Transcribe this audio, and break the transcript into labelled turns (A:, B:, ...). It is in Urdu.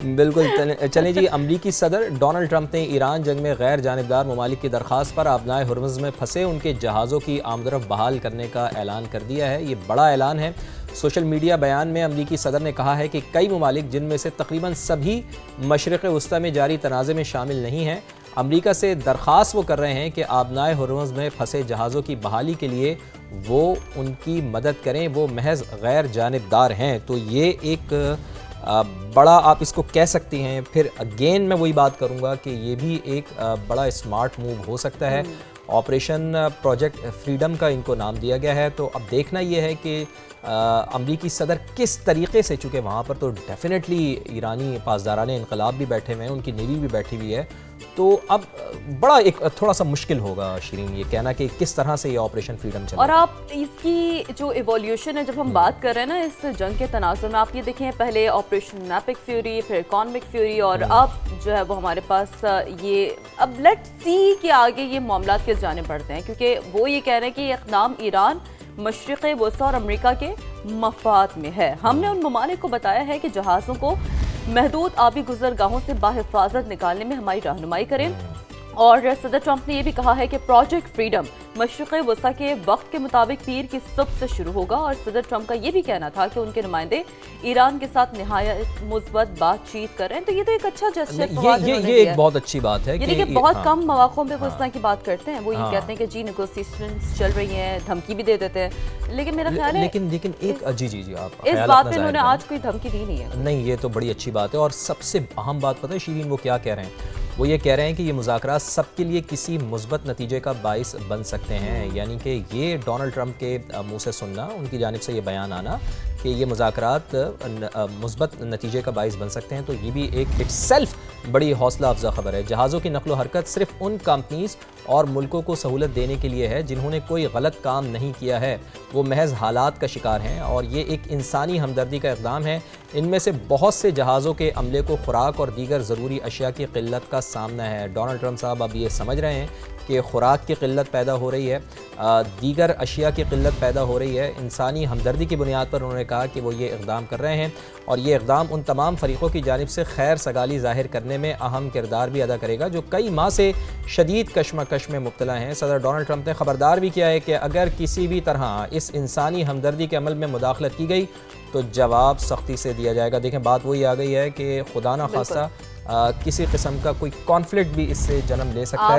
A: بالکل چلیں جی، امریکی صدر ڈونلڈ ٹرمپ نے ایران جنگ میں غیر جانبدار ممالک کی درخواست پر آبنائے ہرمز میں پھنسے ان کے جہازوں کی آمد و رفت بحال کرنے کا اعلان کر دیا ہے۔ یہ بڑا اعلان ہے۔ سوشل میڈیا بیان میں امریکی صدر نے کہا ہے کہ کئی ممالک جن میں سے تقریباً سبھی مشرق وسطی میں جاری تنازع میں شامل نہیں ہیں، امریکہ سے درخواست وہ کر رہے ہیں کہ آبنائے ہرمز میں پھنسے جہازوں کی بحالی کے لیے وہ ان کی مدد کریں، وہ محض غیر جانبدار ہیں۔ تو یہ ایک بڑا، آپ اس کو کہہ سکتی ہیں، پھر اگین میں وہی بات کروں گا کہ یہ بھی ایک بڑا اسمارٹ موو ہو سکتا ہے۔ آپریشن پروجیکٹ فریڈم کا ان کو نام دیا گیا ہے۔ تو اب دیکھنا یہ ہے کہ امریکی صدر کس طریقے سے، چونکہ وہاں پر تو ڈیفینیٹلی ایرانی پاسداران انقلاب بھی بیٹھے ہوئے ہیں، ان کی نیوی بھی بیٹھی ہوئی ہے، تو اب بڑا ایک تھوڑا سا مشکل ہوگا شیرین یہ کہنا کہ کس طرح سے یہ آپریشن فریڈم چلے۔
B: اور آپ اس کی جو ایولیوشن ہے، جب ہم بات کر رہے ہیں نا اس جنگ کے تناظر میں، آپ یہ دیکھیں پہلے آپریشن ایپک فیوری، پھر کانوک فیوری، اور اب جو ہے وہ ہمارے پاس یہ اب لیٹ سی کہ آگے یہ معاملات کس جانے بڑھتے ہیں، کیونکہ وہ یہ کہہ رہے ہیں کہ یہ اقدام ایران، مشرق وسطی اور امریکہ کے مفاد میں ہے۔ ہم نے ان ممالک کو بتایا ہے کہ جہازوں کو محدود آبی گزرگاہوں سے باحفاظت نکالنے میں ہماری رہنمائی کریں، اور صدر ٹرمپ نے یہ بھی کہا ہے کہ پروجیکٹ فریڈم مشرق وسطی کے وقت کے مطابق پیر کی صبح سے شروع ہوگا، اور صدر ٹرمپ کا یہ بھی کہنا تھا کہ ان کے نمائندے ایران کے ساتھ نہایت مثبت بات چیت کر رہے ہیں۔ تو یہ تو ایک اچھا جسچر،
A: یہ ایک بہت اچھی بات ہے،
B: یعنی کہ بہت کم مواقع پہ وہ اس طرح کی بات کرتے ہیں، وہ یہ کہتے ہیں کہ جی نیگوسیشنز چل رہی ہیں، دھمکی بھی دے دیتے ہیں، لیکن میرا خیال ہے
A: لیکن ایک جی آپ
B: اس بات میں انہوں نے آج کوئی دھمکی دی نہیں ہے۔
A: نہیں، یہ تو بڑی اچھی بات ہے، اور سب سے اہم بات پتہ ہے شیرین وہ کیا کہہ رہے ہیں؟ وہ یہ کہہ رہے ہیں کہ یہ مذاکرات سب کے لیے کسی مثبت نتیجے کا باعث بن سکتے ہیں، یعنی کہ یہ ڈونلڈ ٹرمپ کے منہ سے سننا، ان کی جانب سے یہ بیان آنا کہ یہ مذاکرات مثبت نتیجے کا باعث بن سکتے ہیں، تو یہ بھی ایک اٹ سیلف بڑی حوصلہ افزا خبر ہے۔ جہازوں کی نقل و حرکت صرف ان کمپنیز اور ملکوں کو سہولت دینے کے لیے ہے جنہوں نے کوئی غلط کام نہیں کیا ہے، وہ محض حالات کا شکار ہیں، اور یہ ایک انسانی ہمدردی کا اقدام ہے۔ ان میں سے بہت سے جہازوں کے عملے کو خوراک اور دیگر ضروری اشیاء کی قلت کا سامنا ہے۔ ڈونلڈ ٹرمپ صاحب اب یہ سمجھ رہے ہیں کہ خوراک کی قلت پیدا ہو رہی ہے، دیگر اشیاء کی قلت پیدا ہو رہی ہے۔ انسانی ہمدردی کی بنیاد پر انہوں نے کہا کہ وہ یہ اقدام کر رہے ہیں، اور یہ اقدام ان تمام فریقوں کی جانب سے خیر سگالی ظاہر کرنے میں اہم کردار بھی ادا کرے گا جو کئی ماہ سے شدید کشمکش میں مبتلا ہیں۔ صدر ڈونلڈ ٹرمپ نے خبردار بھی کیا ہے کہ اگر کسی بھی طرح اس انسانی ہمدردی کے عمل میں مداخلت کی گئی تو جواب سختی سے دیا جائے گا۔ دیکھیں بات وہی آ گئی ہے کہ خدا نہ خواستہ کسی قسم کا کوئی کانفلکٹ بھی اس سے جنم لے سکتا ہے۔